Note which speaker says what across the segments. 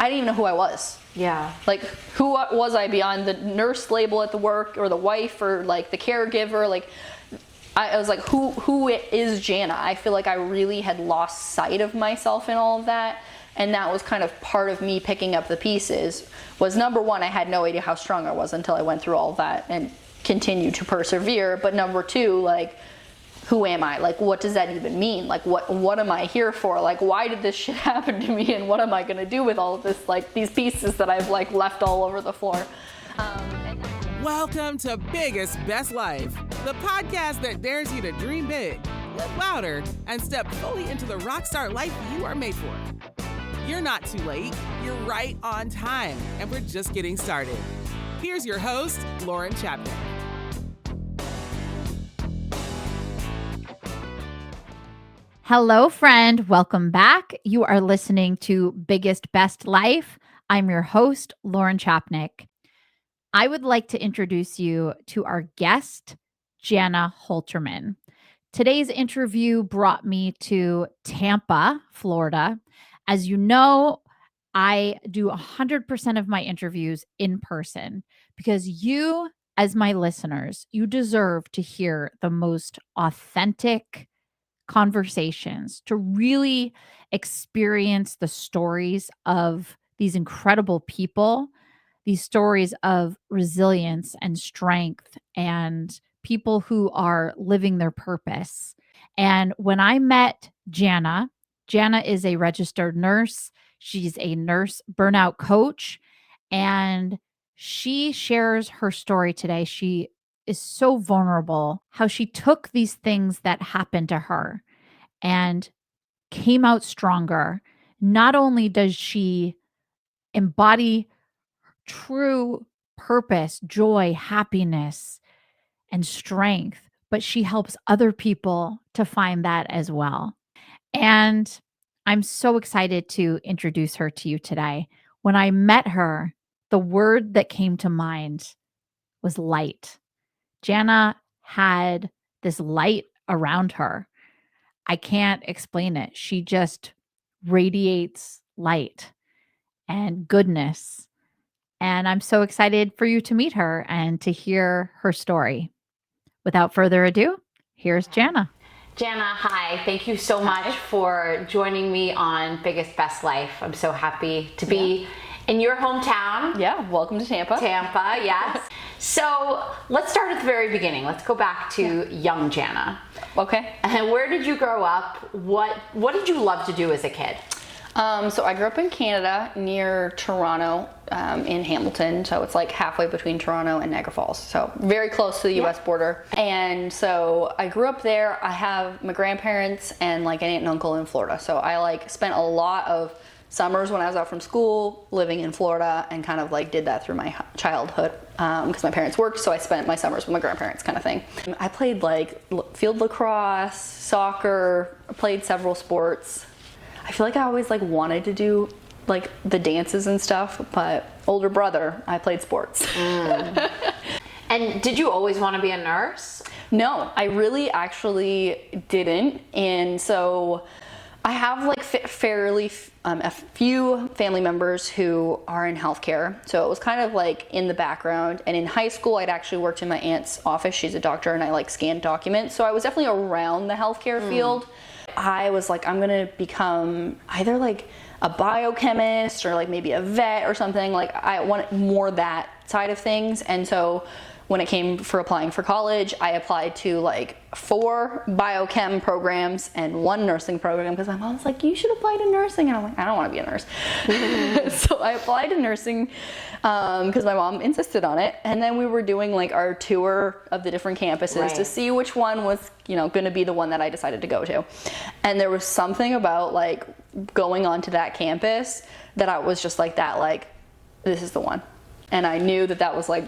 Speaker 1: I didn't even know who I was.
Speaker 2: Yeah.
Speaker 1: Like, who was I beyond the nurse label at the work, or the wife, or like the caregiver? Like, I was like, who is Jannah? I feel like I really had lost sight of myself in all of that. And that was kind of part of me picking up the pieces. Was number one, I had no idea how strong I was until I went through all of that and continued to persevere. But number two, like, who am I? Like, what does that even mean? Like, what am I here for? Like, why did this shit happen to me? And what am I gonna do with all of this, like, these pieces that I've like left all over the floor?
Speaker 3: Welcome to Biggest Best Life, the podcast that dares you to dream big, live louder, and step fully into the rockstar life you are made for. You're not too late, you're right on time, and we're just getting started. Here's your host, Lauren Chapman.
Speaker 4: Hello, friend. Welcome back. You are listening to Biggest Best Life. I'm your host, Lauren Chapnick. I would like to introduce you to our guest, Janna Holterman. Today's interview brought me to Tampa, Florida. As you know, I do 100% of my interviews in person because you, as my listeners, you deserve to hear the most authentic conversations, to really experience the stories of these incredible people, these stories of resilience and strength and people who are living their purpose. And when I met Jannah is a registered nurse. She's a nurse burnout coach, and she shares her story today. She is so vulnerable, how she took these things that happened to her and came out stronger. Not only does she embody true purpose, joy, happiness, and strength, but she helps other people to find that as well. And I'm so excited to introduce her to you today. When I met her, the word that came to mind was light. Jannah had this light around her. I can't explain it. She just radiates light and goodness. And I'm so excited for you to meet her and to hear her story. Without further ado, here's Jannah.
Speaker 2: Jannah, hi. Thank you so much for joining me on Biggest Best Life. I'm so happy to be in your hometown.
Speaker 1: Yeah, welcome to Tampa.
Speaker 2: Tampa, yes. So let's start at the very beginning. Let's go back to young Jannah.
Speaker 1: Okay.
Speaker 2: And where did you grow up? What did you love to do as a kid?
Speaker 1: So I grew up in Canada near Toronto, in Hamilton. So it's like halfway between Toronto and Niagara Falls. So very close to the US border. And so I grew up there. I have my grandparents and like an aunt and uncle in Florida. So I like spent a lot of summers when I was out from school living in Florida and kind of like did that through my childhood because my parents worked, so I spent my summers with my grandparents kind of thing. I played like field lacrosse, soccer, I played several sports. I feel like I always like wanted to do like the dances and stuff, but older brother, I played sports.
Speaker 2: And did you always want to be a nurse?
Speaker 1: No, I really actually didn't. And so I have like fairly a few family members who are in healthcare. So it was kind of like in the background. And in high school, I'd actually worked in my aunt's office. She's a doctor, and I like scanned documents. So I was definitely around the healthcare field. I was like, I'm gonna become either like a biochemist or like maybe a vet or something. Like I want more that side of things. And so when it came for applying for college, I applied to like 4 biochem programs and 1 nursing program because my mom's like, you should apply to nursing. And I'm like, I don't want to be a nurse. So I applied to nursing because my mom insisted on it. And then we were doing like our tour of the different campuses to see which one was, you know, going to be the one that I decided to go to. And there was something about like going onto that campus that I was just like that, like, this is the one. And I knew that that was like,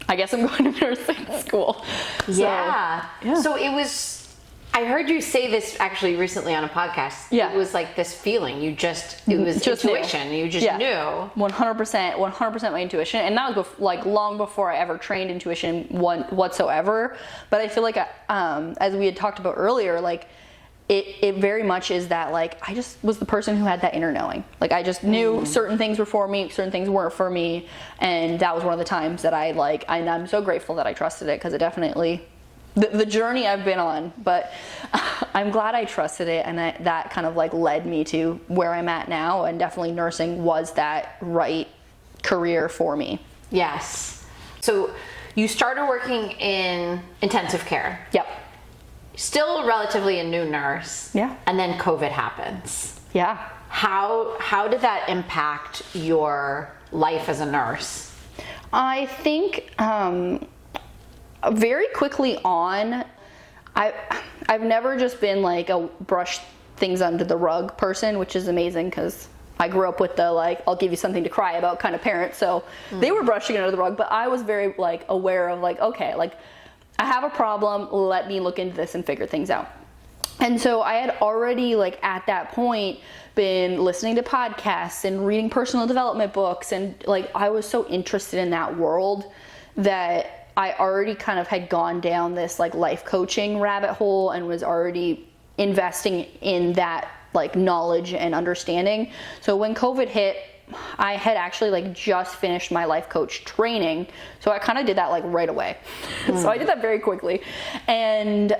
Speaker 1: I guess I'm going to nursing school.
Speaker 2: Yeah. So it was, I heard you say this actually recently on a podcast.
Speaker 1: Yeah.
Speaker 2: It was like this feeling. It was just intuition. Knew. You just knew.
Speaker 1: 100% my intuition. And that was like long before I ever trained intuition whatsoever. But I feel like, as we had talked about earlier, like it very much is that like I just was the person who had that inner knowing. Like I just knew certain things were for me, certain things weren't for me, and that was one of the times that I'm so grateful that I trusted it, because it definitely, the journey I've been on, but I'm glad I trusted it, and that kind of like led me to where I'm at now, and definitely nursing was that right career for me.
Speaker 2: Yes. So you started working in intensive care.
Speaker 1: Yep.
Speaker 2: Still relatively a new nurse.
Speaker 1: Yeah.
Speaker 2: And then COVID happens.
Speaker 1: Yeah.
Speaker 2: How did that impact your life as a nurse?
Speaker 1: I think very quickly on, I've never just been like a brush things under the rug person, which is amazing because I grew up with the like, I'll give you something to cry about kind of parent. So they were brushing it under the rug, but I was very like aware of like, okay, like I have a problem, let me look into this and figure things out. And so I had already like at that point been listening to podcasts and reading personal development books, and like I was so interested in that world that I already kind of had gone down this like life coaching rabbit hole and was already investing in that like knowledge and understanding. So when COVID hit, I had actually like just finished my life coach training. So I kind of did that like right away. So I did that very quickly. And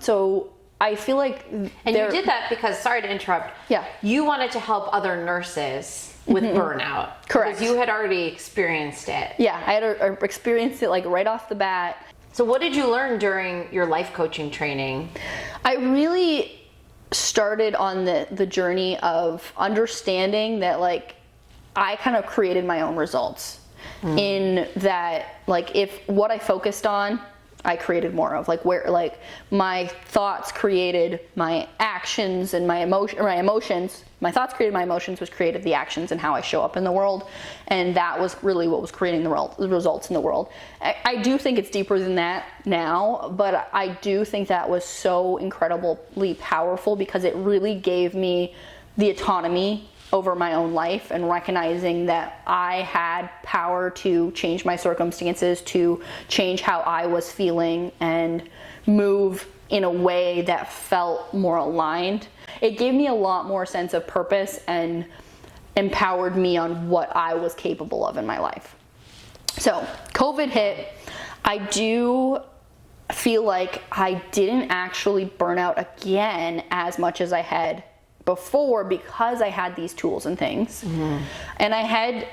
Speaker 1: so I feel like...
Speaker 2: And you did that because, sorry to interrupt.
Speaker 1: Yeah.
Speaker 2: You wanted to help other nurses with burnout.
Speaker 1: Correct.
Speaker 2: Because you had already experienced it.
Speaker 1: Yeah, I had experienced it like right off the bat.
Speaker 2: So what did you learn during your life coaching training?
Speaker 1: I really started on the journey of understanding that like I kind of created my own results, in that like if what I focused on, I created more of, like where like my thoughts created my actions, and my emotions, my thoughts created my emotions, which created the actions and how I show up in the world. And that was really what was creating the results in the world. I do think it's deeper than that now, but I do think that was so incredibly powerful because it really gave me the autonomy over my own life, and recognizing that I had power to change my circumstances, to change how I was feeling and move in a way that felt more aligned. It gave me a lot more sense of purpose and empowered me on what I was capable of in my life. So COVID hit. I do feel like I didn't actually burn out again as much as I had before, because I had these tools and things. And I had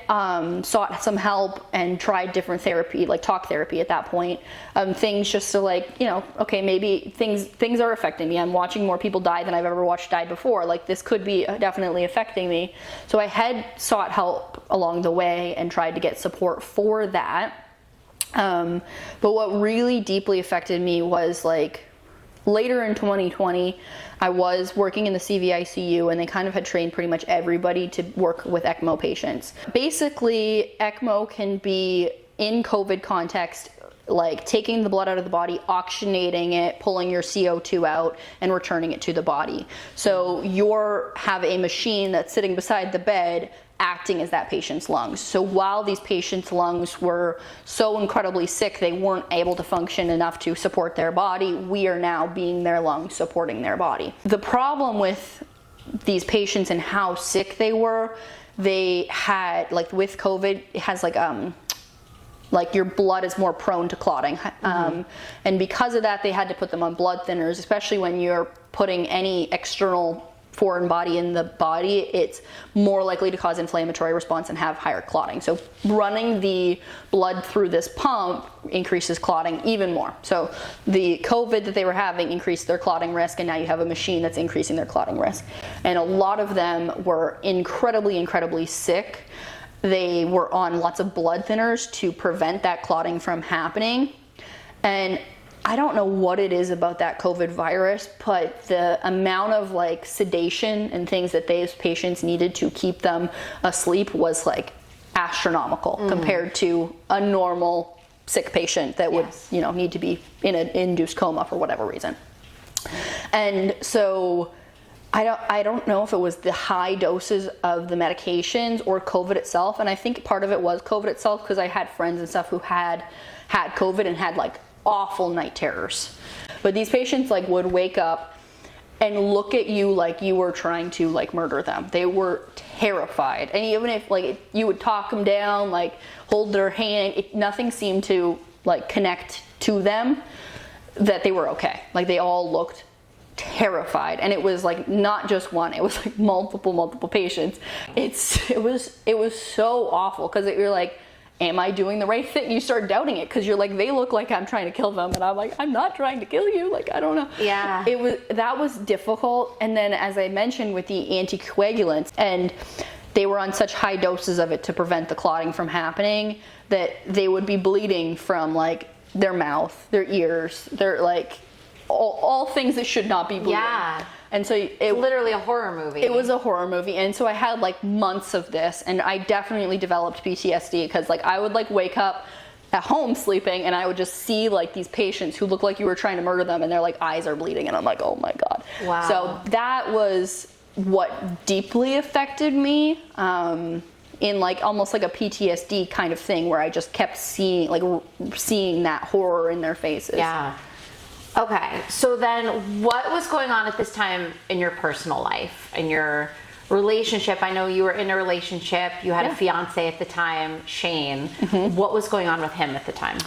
Speaker 1: sought some help and tried different therapy, like talk therapy at that point, things just to like, you know, okay, maybe things are affecting me. I'm watching more people die than I've ever watched die before. Like this could be definitely affecting me. So I had sought help along the way and tried to get support for that. But what really deeply affected me was like later in 2020, I was working in the CVICU, and they kind of had trained pretty much everybody to work with ECMO patients. Basically, ECMO can be, in COVID context, like taking the blood out of the body, oxygenating it, pulling your CO2 out, and returning it to the body. So you have a machine that's sitting beside the bed acting as that patient's lungs. So while these patients' lungs were so incredibly sick they weren't able to function enough to support their body, we are now being their lungs supporting their body. The problem with these patients and how sick they were, they had, like with COVID, it has like your blood is more prone to clotting. And because of that, they had to put them on blood thinners, especially when you're putting any external foreign body in the body, it's more likely to cause inflammatory response and have higher clotting. So running the blood through this pump increases clotting even more. So the COVID that they were having increased their clotting risk, and now you have a machine that's increasing their clotting risk. And a lot of them were incredibly sick. They were on lots of blood thinners to prevent that clotting from happening. And I don't know what it is about that COVID virus, but the amount of like sedation and things that these patients needed to keep them asleep was like astronomical compared to a normal sick patient that would, you know, need to be in an induced coma for whatever reason. And so I don't know if it was the high doses of the medications or COVID itself. And I think part of it was COVID itself, because I had friends and stuff who had COVID and had like awful night terrors. But these patients like would wake up and look at you like you were trying to like murder them. They were terrified. And even if like you would talk them down, like hold their hand, nothing seemed to like connect to them that they were okay. Like they all looked terrified, and it was like not just one, it was like multiple patients. It was so awful, because you're like, am I doing the right thing? You start doubting it, because you're like, they look like I'm trying to kill them, and I'm like, I'm not trying to kill you. Like, I don't know.
Speaker 2: Yeah.
Speaker 1: That was difficult. And then, as I mentioned, with the anticoagulants, and they were on such high doses of it to prevent the clotting from happening, that they would be bleeding from like their mouth, their ears, their like all things that should not be bleeding.
Speaker 2: Yeah.
Speaker 1: And so
Speaker 2: it's literally a horror movie.
Speaker 1: It was a horror movie. And so I had like months of this, and I definitely developed PTSD, because like I would like wake up at home sleeping, and I would just see like these patients who look like you were trying to murder them, and their like eyes are bleeding, and I'm like, oh my God.
Speaker 2: Wow.
Speaker 1: So that was what deeply affected me, in like almost like a PTSD kind of thing, where I just kept seeing that horror in their faces.
Speaker 2: Yeah. Okay, so then what was going on at this time in your personal life, in your relationship? I know you were in a relationship, you had a fiance at the time, Shane. Mm-hmm. What was going on with him at the time?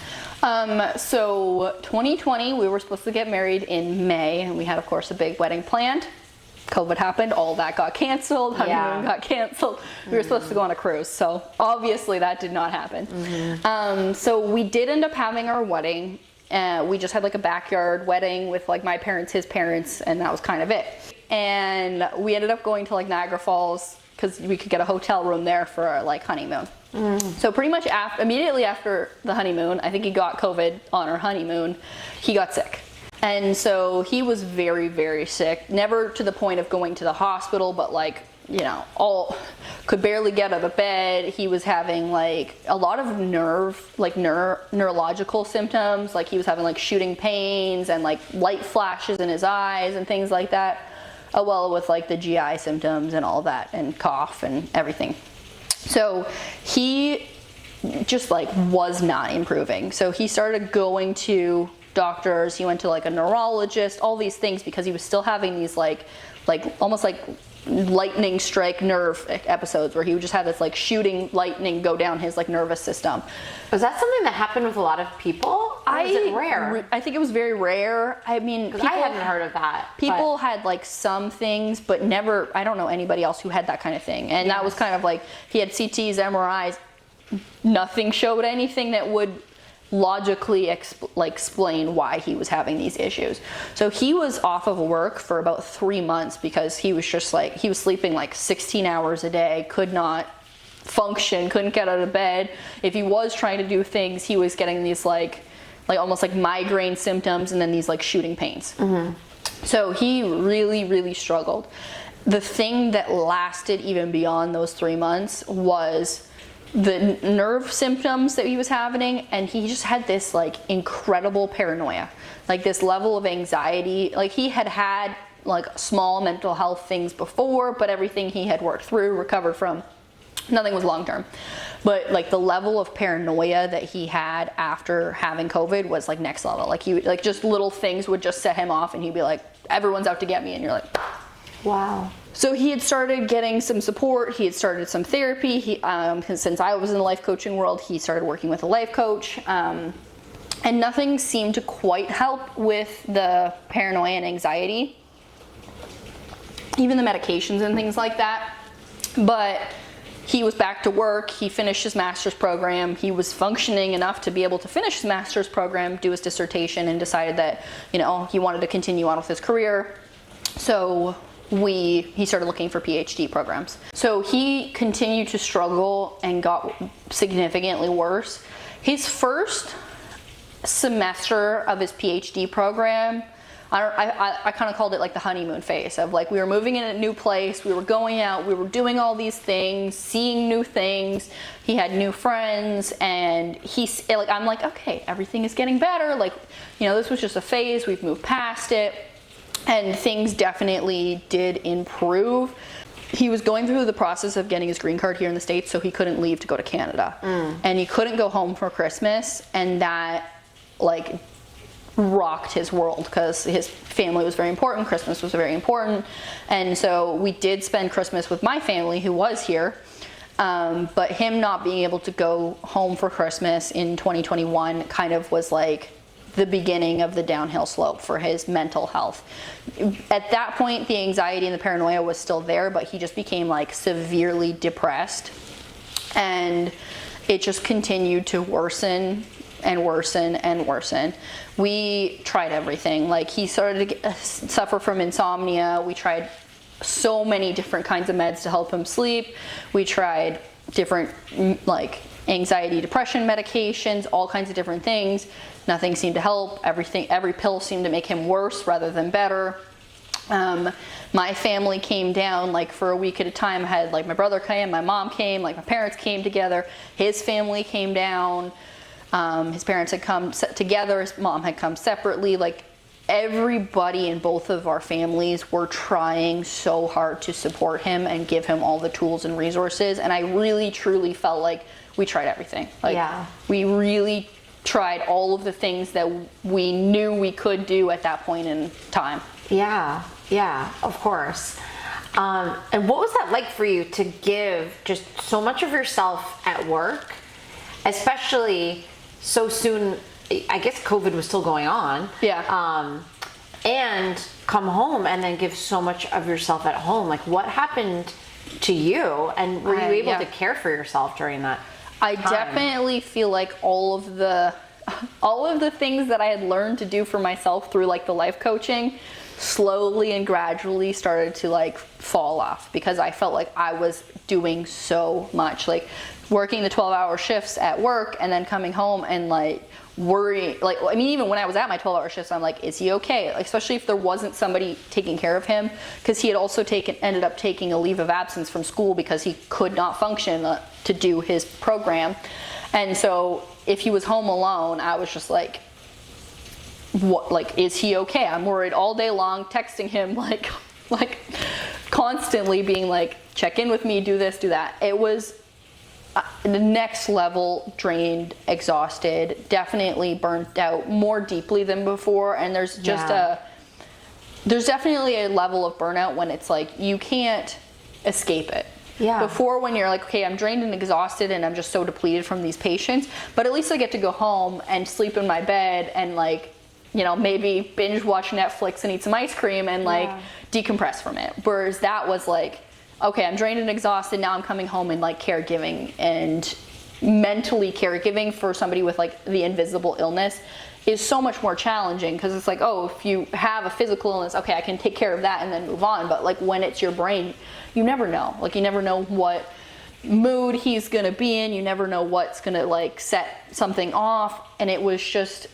Speaker 1: So 2020, we were supposed to get married in May, and we had, of course, a big wedding planned. COVID happened, all that got canceled, honeymoon got canceled. We were supposed to go on a cruise, so obviously that did not happen. Mm-hmm. So we did end up having our wedding. We just had like a backyard wedding with like my parents, his parents, and that was kind of it. And we ended up going to like Niagara Falls, because we could get a hotel room there for our like honeymoon. So pretty much immediately after the honeymoon, I think he got COVID on our honeymoon, he got sick. And so he was very, very sick, never to the point of going to the hospital, but like, you know, could barely get out of bed. He was having like a lot of neurological symptoms. Like he was having like shooting pains and like light flashes in his eyes and things like that. Well, with like the GI symptoms and all that, and cough and everything. So he just like was not improving. So he started going to doctors. He went to like a neurologist, all these things, because he was still having these like almost like lightning strike nerve episodes, where he would just have this like shooting lightning go down his like nervous system.
Speaker 2: Was that something that happened with a lot of people? Or was it rare?
Speaker 1: I think it was very rare. I mean,
Speaker 2: I hadn't heard of that.
Speaker 1: People had like some things, but never, I don't know anybody else who had that kind of thing. And that was kind of like, he had CTs, MRIs, nothing showed anything that would logically explain why he was having these issues. So he was off of work for about 3 months, because he was just like, he was sleeping like 16 hours a day, could not function, couldn't get out of bed. If he was trying to do things, he was getting these like almost like migraine symptoms, and then these like shooting pains. Mm-hmm. So he really, really struggled. The thing that lasted even beyond those 3 months was the nerve symptoms that he was having, and he just had this like incredible paranoia, like this level of anxiety. Like he had like small mental health things before, but everything he had worked through, recovered from, nothing was long term. But like the level of paranoia that he had after having COVID was like next level. Like he like just little things would just set him off, and he'd be like, everyone's out to get me, and you're like,
Speaker 2: wow.
Speaker 1: So he had started getting some support. He had started some therapy. Since I was in the life coaching world, he started working with a life coach. And nothing seemed to quite help with the paranoia and anxiety, even the medications and things like that. But he was back to work. He finished his master's program. He was functioning enough to be able to finish his master's program, do his dissertation, and decided that, you know, he wanted to continue on with his career. So he started looking for PhD programs. So he continued to struggle and got significantly worse. His first semester of his PhD program, I kind of called it like the honeymoon phase of like, we were moving in a new place, we were going out, we were doing all these things, seeing new things. He had new friends, and I'm like, okay, everything is getting better. Like, you know, this was just a phase, we've moved past it. And things definitely did improve. He was going through the process of getting his green card here in the States, so he couldn't leave to go to Canada. And he couldn't go home for Christmas, and that like rocked his world because his family was very important. Christmas was very important. And so we did spend Christmas with my family who was here. But him not being able to go home for Christmas in 2021 kind of was like the beginning of the downhill slope for his mental health. At that point, the anxiety and the paranoia was still there, but he just became like severely depressed. And it just continued to worsen and worsen and worsen. We tried everything. Like, he started to suffer from insomnia. We tried so many different kinds of meds to help him sleep. We tried different like anxiety, depression medications, all kinds of different things. Nothing seemed to help. Every pill seemed to make him worse rather than better. My family came down like for a week at a time. I had like my brother came, my mom came, like my parents came together. His family came down. His parents had come together. His mom had come separately. Like, everybody in both of our families were trying so hard to support him and give him all the tools and resources. And I really, truly felt like we tried everything. Like, we really tried all of the things that we knew we could do at that point in time.
Speaker 2: Yeah, of course. And what was that like for you to give just so much of yourself at work, especially so soon? I guess COVID was still going on.
Speaker 1: Yeah.
Speaker 2: And come home and then give so much of yourself at home. Like, what happened to you? And were you able to care for yourself during that
Speaker 1: I
Speaker 2: time?
Speaker 1: definitely feel like all of the things that I had learned to do for myself through like the life coaching slowly and gradually started to like fall off, because I felt like I was doing so much, like working the 12-hour shifts at work and then coming home and like worry, like, I mean, even when I was at my 12-hour shifts, I'm like, is he okay? Like, especially if there wasn't somebody taking care of him, because he had also ended up taking a leave of absence from school because he could not function to do his program. And so if he was home alone, I was just like, what, like, is he okay? I'm worried all day long, texting him like constantly being like, check in with me, do this, do that. It was the next level, drained, exhausted, definitely burnt out more deeply than before. And there's just there's definitely a level of burnout when it's like you can't escape it.
Speaker 2: Yeah.
Speaker 1: Before, when you're like, okay, I'm drained and exhausted and I'm just so depleted from these patients, but at least I get to go home and sleep in my bed and like, you know, maybe binge watch Netflix and eat some ice cream and like decompress from it. Whereas that was like, okay, I'm drained and exhausted. Now I'm coming home and like caregiving, and mentally caregiving for somebody with like the invisible illness is so much more challenging, because it's like, oh, if you have a physical illness, okay, I can take care of that and then move on. But like when it's your brain, you never know. Like, you never know what mood he's gonna be in. You never know what's gonna like set something off. And it was just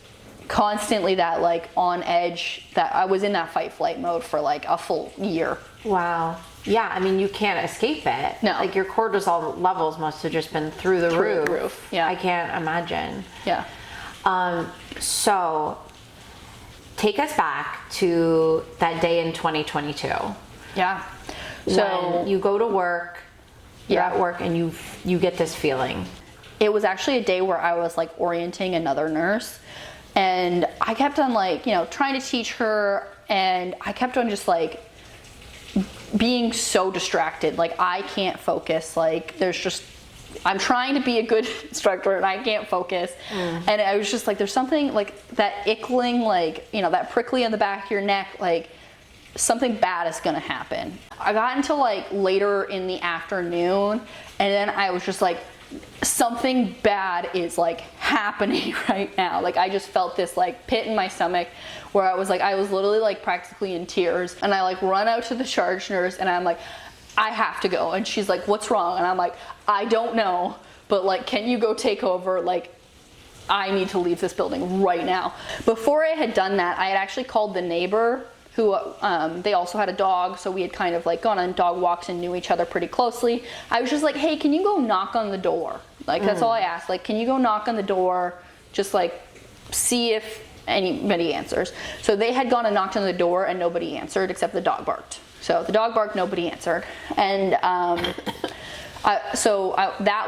Speaker 1: constantly that like on edge, that I was in that fight flight mode for like a full year.
Speaker 2: Wow. Yeah, I mean, you can't escape it.
Speaker 1: No.
Speaker 2: Like, your cortisol levels must have just been through the roof.
Speaker 1: Yeah.
Speaker 2: I can't imagine.
Speaker 1: Yeah.
Speaker 2: So take us back to that day in 2022.
Speaker 1: Yeah. So
Speaker 2: when you go to work, you're at work, and you get this feeling.
Speaker 1: It was actually a day where I was like orienting another nurse, and I kept on like, you know, trying to teach her, and I kept on just like being so distracted. Like, I can't focus. Like, I'm trying to be a good instructor and I can't focus. And I was just like, there's something like that ickling, like, you know, that prickly on the back of your neck, like something bad is gonna happen. I got into like later in the afternoon, and then I was just like, something bad is like happening right now. Like, I just felt this like pit in my stomach where I was literally like practically in tears, and I like run out to the charge nurse and I'm like, I have to go. And she's like, what's wrong? And I'm like, I don't know, but like, can you go take over? Like, I need to leave this building right now. Before I had done that, I had actually called the neighbor who, they also had a dog, so we had kind of like gone on dog walks and knew each other pretty closely. I was just like, hey, can you go knock on the door? Like, that's all I asked. Like, can you go knock on the door? Just like, see if anybody answers. So they had gone and knocked on the door and nobody answered except the dog barked. So the dog barked, nobody answered. And that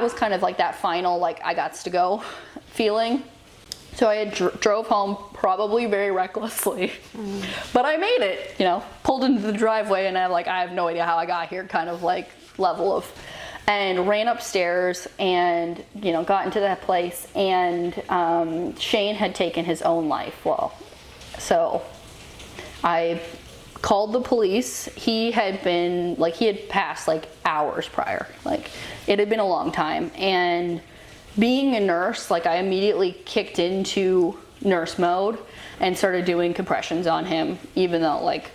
Speaker 1: was kind of like that final, like, I gots to go feeling. So I had drove home probably very recklessly, but I made it, you know, pulled into the driveway, and I have no idea how I got here kind of like level of, and ran upstairs and, you know, got into that place, and Shane had taken his own life. Well, so I called the police. He had passed like hours prior. Like, it had been a long time. And being a nurse, like, I immediately kicked into nurse mode and started doing compressions on him, even though, like,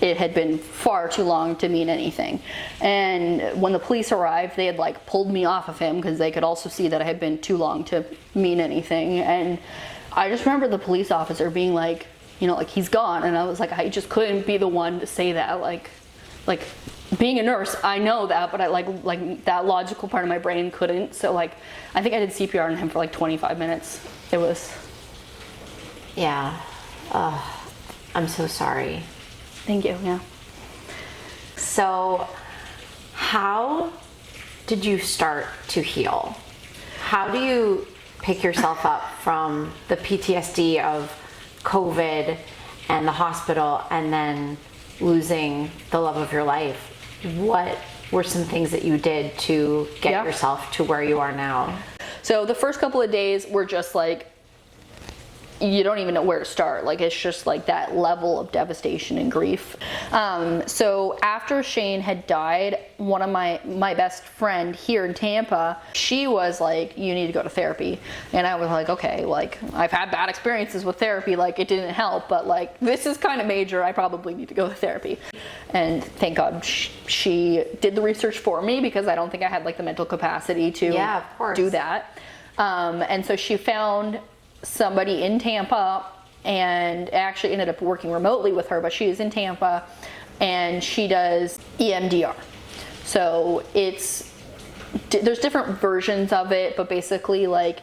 Speaker 1: it had been far too long to mean anything. And when the police arrived, they had like pulled me off of him because they could also see that I had been too long to mean anything. And I just remember the police officer being like, you know, like, he's gone. And I was like, I just couldn't be the one to say that. Like being a nurse, I know that, but I like that logical part of my brain couldn't. So like, I think I did CPR on him for like 25 minutes. It was.
Speaker 2: Yeah. I'm so sorry.
Speaker 1: Thank you. Yeah.
Speaker 2: So, how did you start to heal? How do you pick yourself up from the PTSD of COVID and the hospital and then losing the love of your life? What were some things that you did to get yourself to where you are now?
Speaker 1: So the first couple of days were just like, you don't even know where to start. Like, it's just like that level of devastation and grief. So after Shane had died, one of my best friend here in Tampa, she was like, you need to go to therapy. And I was like, okay, like, I've had bad experiences with therapy, like, it didn't help, but like, this is kind of major, I probably need to go to therapy. And thank God she did the research for me, because I don't think I had like the mental capacity to do that. And so she found somebody in Tampa, and actually ended up working remotely with her, but she is in Tampa, and she does EMDR. So there's different versions of it, but basically like,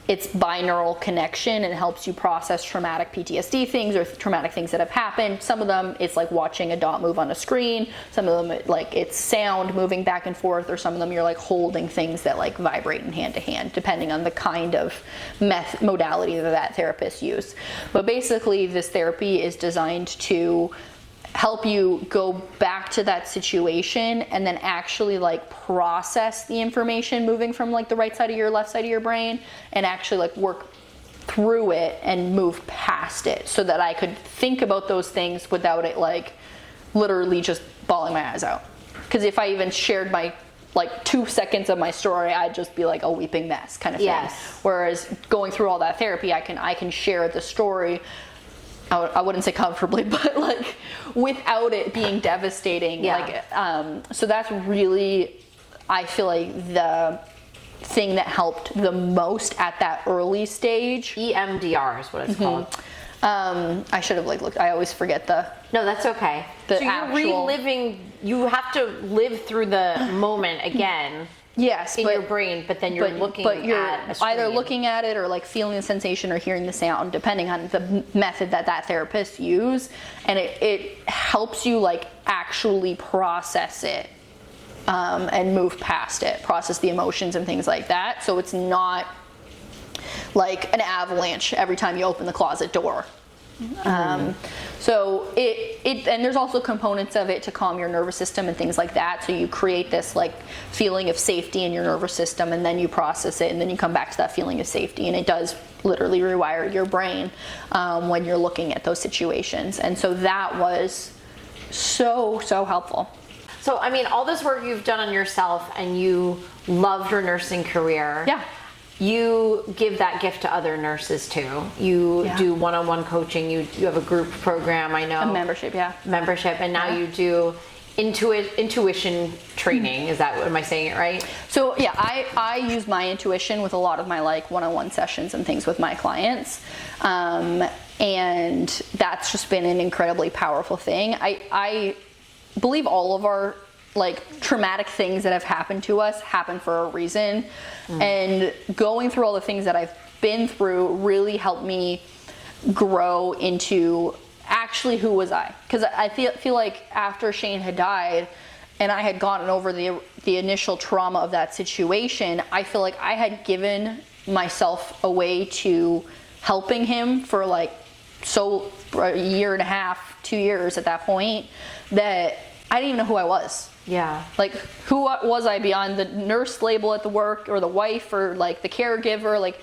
Speaker 1: it's binaural connection, and it helps you process traumatic PTSD things or traumatic things that have happened. Some of them, it's like watching a dot move on a screen. Some of them, like, it's sound moving back and forth, or some of them you're like holding things that like vibrate in hand to hand, depending on the kind of modality that therapist used. But basically, this therapy is designed to help you go back to that situation and then actually like process the information moving from like the right side of your left side of your brain, and actually like work through it and move past it, so that I could think about those things without it like literally just bawling my eyes out. Because if I even shared my like 2 seconds of my story, I'd just be like a weeping mess kind of thing. Whereas going through all that therapy, I can share the story, I wouldn't say comfortably, but like without it being devastating. Like, so that's really, I feel like, the thing that helped the most at that early stage.
Speaker 2: EMDR is what it's called.
Speaker 1: I should have like looked. I always forget the.
Speaker 2: No, that's okay. So you're reliving. You have to live through the moment again.
Speaker 1: Yes,
Speaker 2: in your brain, but then you're looking at a screen.
Speaker 1: Either looking at it or like feeling the sensation or hearing the sound, depending on the method that therapist used, and it helps you like actually process it and move past it, process the emotions and things like that. So it's not like an avalanche every time you open the closet door. So it and there's also components of it to calm your nervous system and things like that. So you create this like feeling of safety in your nervous system, and then you process it, and then you come back to that feeling of safety, and it does literally rewire your brain when you're looking at those situations. And so that was so helpful.
Speaker 2: So I mean, all this work you've done on yourself, and you love your nursing career.
Speaker 1: Yeah.
Speaker 2: You give that gift to other nurses too. You do one-on-one coaching. You have a group program, I know.
Speaker 1: A membership,
Speaker 2: Membership, and now you do intuition training. Is that, am I saying it right?
Speaker 1: So yeah, I use my intuition with a lot of my like one-on-one sessions and things with my clients. And that's just been an incredibly powerful thing. I believe all of our like traumatic things that have happened to us happen for a reason. And going through all the things that I've been through really helped me grow into actually who was I. Because I feel like after Shane had died and I had gotten over the initial trauma of that situation, I feel like I had given myself away to helping him for like a year and a half, 2 years at that point, that I didn't even know who I was.
Speaker 2: Yeah.
Speaker 1: Like, who was I beyond the nurse label at the work, or the wife, or like the caregiver? Like,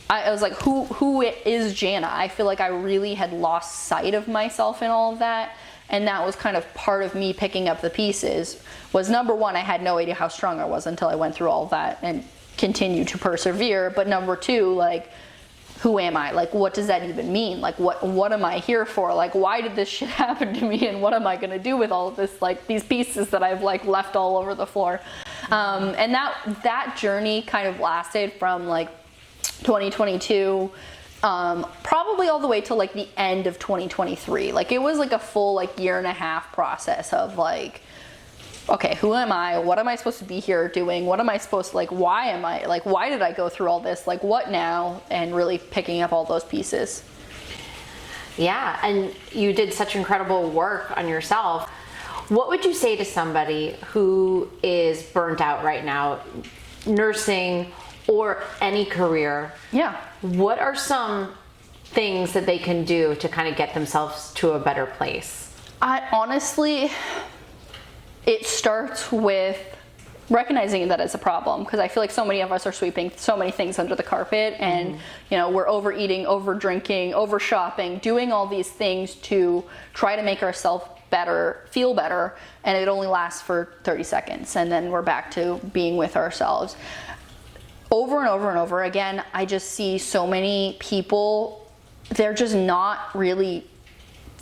Speaker 1: I was like, who is Jannah? I feel like I really had lost sight of myself in all of that. And that was kind of part of me picking up the pieces. Was number one, I had no idea how strong I was until I went through all of that and continued to persevere. But number two, like, who am I? Like, what does that even mean? Like, what am I here for? Like, why did this shit happen to me? And what am I going to do with all of this, like, these pieces that I've like left all over the floor? And that journey kind of lasted from like 2022, probably all the way till like the end of 2023. Like, it was like a full like year and a half process of like, okay, who am I? What am I supposed to be here doing? What am I supposed to, like, why am I, like, why did I go through all this? Like, what now? And really picking up all those pieces.
Speaker 2: Yeah, and you did such incredible work on yourself. What would you say to somebody who is burnt out right now, nursing or any career?
Speaker 1: Yeah.
Speaker 2: What are some things that they can do to kind of get themselves to a better place?
Speaker 1: Honestly, it starts with recognizing that it's a problem, because I feel like so many of us are sweeping so many things under the carpet, and you know, we're overeating, over drinking, over shopping, doing all these things to try to make ourselves better, feel better, and it only lasts for 30 seconds, and then we're back to being with ourselves. Over and over and over again, I just see so many people, they're just not really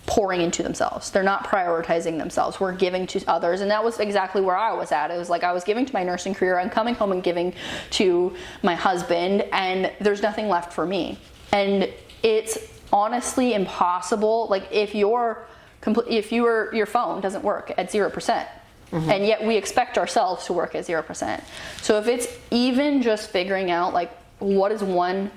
Speaker 1: pouring into themselves. They're not prioritizing themselves. We're giving to others. And that was exactly where I was at. It was like I was giving to my nursing career. I'm coming home and giving to my husband, and there's nothing left for me. And it's honestly impossible. Like, if your phone doesn't work at 0%, and yet we expect ourselves to work at 0%. So if it's even just figuring out, like, what is 1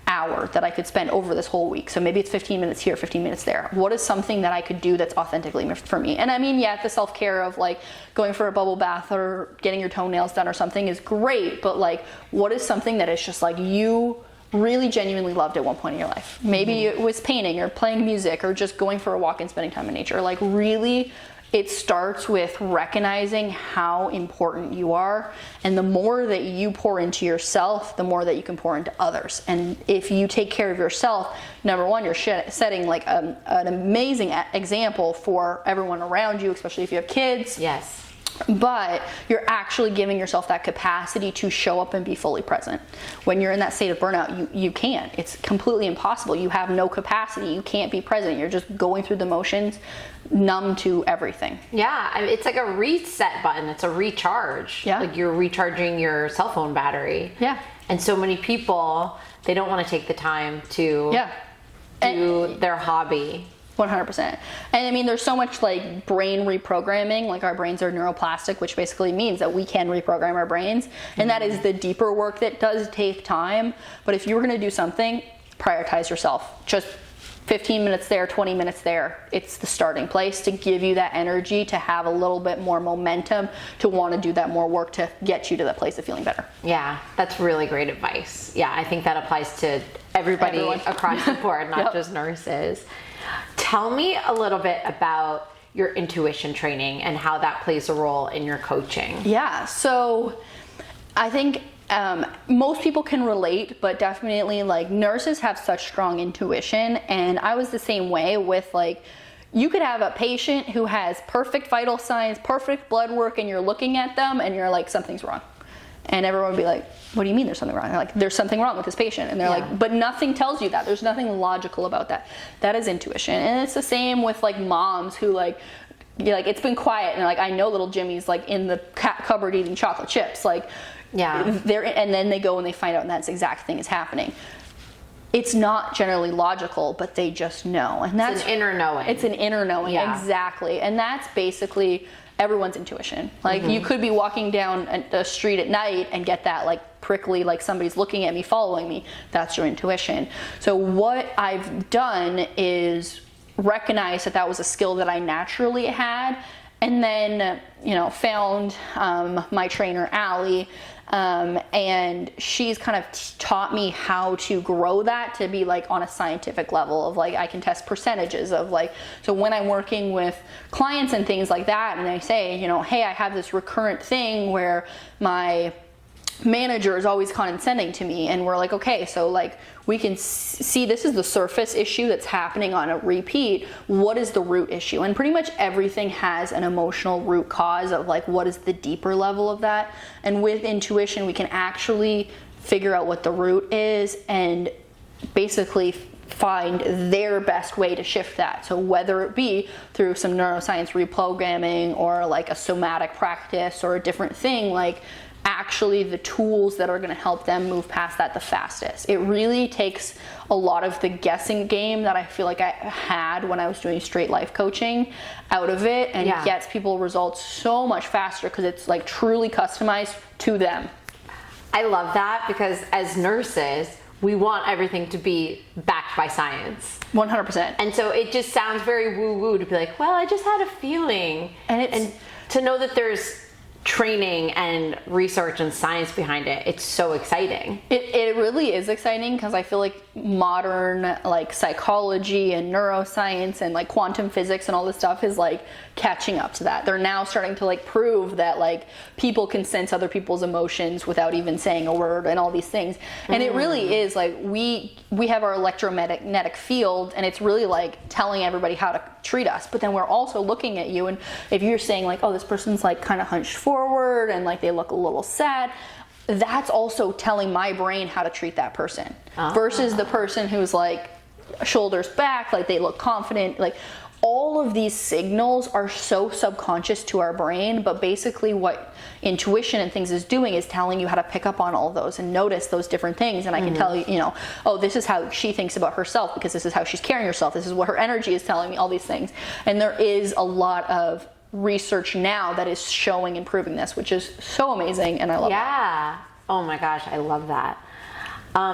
Speaker 1: hour that I could spend over this whole week. So maybe it's 15 minutes here, 15 minutes there. What is something that I could do that's authentically for me? And I mean, yeah, the self-care of like going for a bubble bath or getting your toenails done or something is great, but like, what is something that is just like you really genuinely loved at one point in your life? Maybe it was painting or playing music or just going for a walk and spending time in nature. Like, really, it starts with recognizing how important you are, and the more that you pour into yourself, the more that you can pour into others. And if you take care of yourself, number one, you're setting like an amazing example for everyone around you, especially if you have kids.
Speaker 2: Yes.
Speaker 1: But you're actually giving yourself that capacity to show up and be fully present. When you're in that state of burnout, you can't. It's completely impossible. You have no capacity. You can't be present. You're just going through the motions, numb to everything.
Speaker 2: Yeah, it's like a reset button. It's a recharge.
Speaker 1: Yeah.
Speaker 2: Like you're recharging your cell phone battery.
Speaker 1: Yeah.
Speaker 2: And so many people, they don't want to take the time to do their hobby.
Speaker 1: 100%. And I mean, there's so much like brain reprogramming. Like, our brains are neuroplastic, which basically means that we can reprogram our brains. And that is the deeper work that does take time. But if you were going to do something, prioritize yourself. Just 15 minutes there, 20 minutes there. It's the starting place to give you that energy, to have a little bit more momentum, to want to do that more work to get you to that place of feeling better.
Speaker 2: Yeah, that's really great advice. Yeah, I think that applies to everybody across the board, not just nurses. Tell me a little bit about your intuition training and how that plays a role in your coaching.
Speaker 1: Yeah, so I think most people can relate, but definitely like nurses have such strong intuition, and I was the same way with like, you could have a patient who has perfect vital signs, perfect blood work, and you're looking at them and you're like, something's wrong. And everyone would be like, what do you mean there's something wrong? They're like, there's something wrong with this patient. And they're like, but nothing tells you that. There's nothing logical about that. That is intuition. And it's the same with like moms who like, you're like, it's been quiet. And they're like, I know little Jimmy's like in the cupboard eating chocolate chips. Like, and then they go and they find out and that exact thing is happening. It's not generally logical, but they just know. And that's
Speaker 2: an inner knowing.
Speaker 1: It's an inner knowing, exactly. And that's basically everyone's intuition. Like, you could be walking down the street at night and get that like prickly, like somebody's looking at me, following me. That's your intuition. So what I've done is recognize that that was a skill that I naturally had, and then found my trainer Allie, And she's kind of taught me how to grow that to be like on a scientific level of like, I can test percentages of like, so when I'm working with clients and things like that, and they say, you know, hey, I have this recurrent thing where my manager is always condescending to me, and we're like, okay, so like we can see this is the surface issue that's happening on a repeat. What is the root issue? And pretty much everything has an emotional root cause of like, what is the deeper level of that? And with intuition, we can actually figure out what the root is and basically find their best way to shift that. So whether it be through some neuroscience reprogramming or like a somatic practice or a different thing, like actually the tools that are going to help them move past that the fastest. It really takes a lot of the guessing game that I feel like I had when I was doing straight life coaching out of it, and gets people results so much faster because it's like truly customized to them.
Speaker 2: I love that, because as nurses, we want everything to be backed by science.
Speaker 1: 100%.
Speaker 2: And so it just sounds very woo-woo to be like, well, I just had a feeling. And to know that there's training and research and science behind it, it's so exciting.
Speaker 1: It really is exciting, because I feel like modern like psychology and neuroscience and like quantum physics and all this stuff is like catching up to that. They're now starting to like prove that like people can sense other people's emotions without even saying a word and all these things. And it really is like we have our electromagnetic field, and it's really like telling everybody how to treat us. But then we're also looking at you, and if you're saying like, oh, this person's like kind of hunched forward and like they look a little sad, that's also telling my brain how to treat that person versus the person who's like shoulders back, like they look confident. Like all of these signals are so subconscious to our brain, but basically what intuition and things is doing is telling you how to pick up on all those and notice those different things. And I can tell you, you know, oh, this is how she thinks about herself because this is how she's carrying herself. This is what her energy is telling me, all these things. And there is a lot of research now that is showing and proving this, which is so amazing, and I love it.
Speaker 2: Yeah. Oh my gosh, I love that.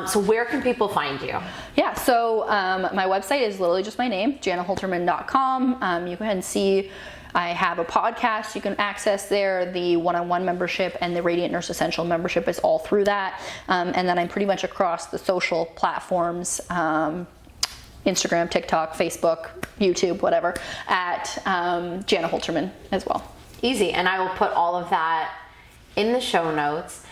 Speaker 2: So where can people find you?
Speaker 1: Yeah, so my website is literally just my name, jannaholterman.com. You go ahead and see I have a podcast you can access there. The one-on-one membership and the Radiant Nurse Essential membership is all through that. And then I'm pretty much across the social platforms, Instagram, TikTok, Facebook, YouTube, whatever, at Janna Holterman as well.
Speaker 2: Easy. And I will put all of that in the show notes.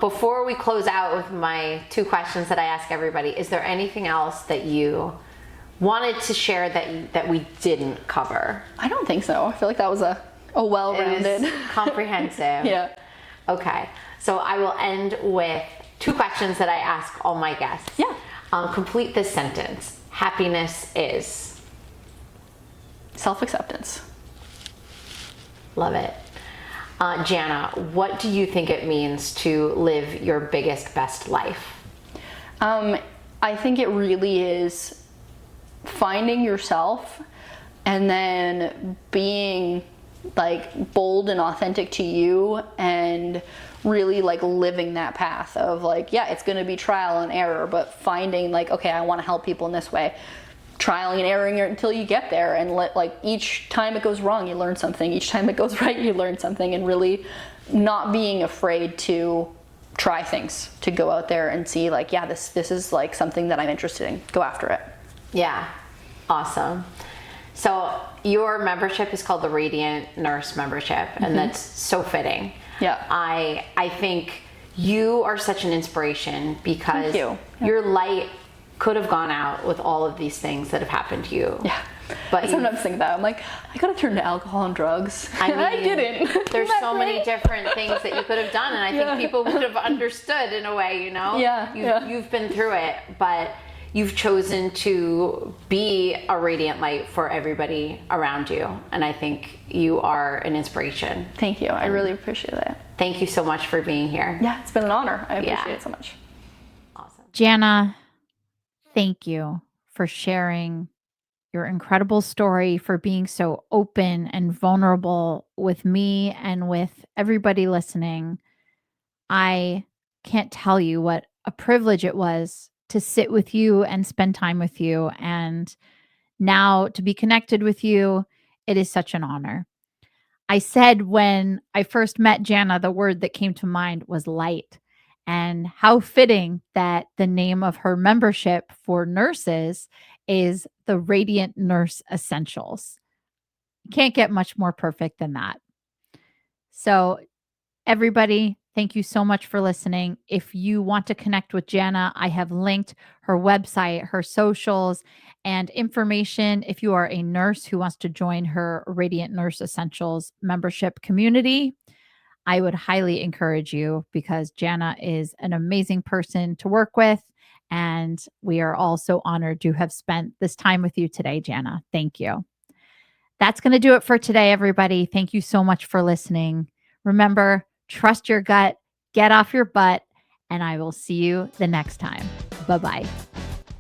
Speaker 2: Before we close out with my 2 questions that I ask everybody, is there anything else that you wanted to share that we didn't cover?
Speaker 1: I don't think so. I feel like that was a well-rounded.
Speaker 2: Comprehensive.
Speaker 1: Yeah.
Speaker 2: Okay. So I will end with 2 questions that I ask all my guests.
Speaker 1: Yeah.
Speaker 2: Complete this sentence. Happiness is?
Speaker 1: Self-acceptance.
Speaker 2: Love it. Janna, what do you think it means to live your biggest, best life?
Speaker 1: I think it really is finding yourself and then being like bold and authentic to you, and really like living that path of like, yeah, it's going to be trial and error, but finding like, okay, I want to help people in this way. Trialing and erroring until you get there, and like each time it goes wrong, you learn something. Each time it goes right, you learn something, and really not being afraid to try things, to go out there and see like, yeah, this is like something that I'm interested in. Go after it.
Speaker 2: Yeah. Awesome. So your membership is called the Radiant Nurse membership, and that's so fitting.
Speaker 1: Yeah.
Speaker 2: I think you are such an inspiration because your light could have gone out with all of these things that have happened to you.
Speaker 1: Yeah.
Speaker 2: But
Speaker 1: I sometimes think that. I'm like, I could have turned to alcohol and drugs. I mean, I didn't.
Speaker 2: There's so many different things that you could have done, and I think people would have understood in a way, you know? You've been through it, but you've chosen to be a radiant light for everybody around you. And I think you are an inspiration.
Speaker 1: Thank you. I really appreciate that.
Speaker 2: Thank you so much for being here.
Speaker 1: Yeah, it's been an honor. I appreciate it so much.
Speaker 2: Awesome.
Speaker 4: Janna, thank you for sharing your incredible story, for being so open and vulnerable with me and with everybody listening. I can't tell you what a privilege it was to sit with you and spend time with you. And now to be connected with you, it is such an honor. I said when I first met Jannah, the word that came to mind was light. And how fitting that the name of her membership for nurses is the Radiant Nurse Essentials. You can't get much more perfect than that. So, everybody, thank you so much for listening. If you want to connect with Jannah, I have linked her website, her socials, and information. If you are a nurse who wants to join her Radiant Nurse Essentials membership community, I would highly encourage you because Jannah is an amazing person to work with. And we are all so honored to have spent this time with you today, Jannah. Thank you. That's going to do it for today, everybody. Thank you so much for listening. Remember, trust your gut, get off your butt, and I will see you the next time. Bye-bye.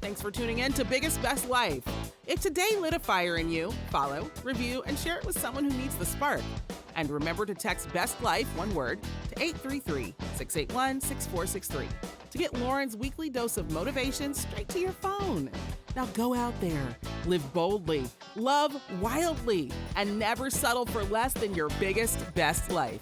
Speaker 3: Thanks for tuning in to Biggest Best Life. If today lit a fire in you, follow, review, and share it with someone who needs the spark. And remember to text Best Life, one word, to 833-681-6463 to get Lauren's weekly dose of motivation straight to your phone. Now go out there, live boldly, love wildly, and never settle for less than your biggest, best life.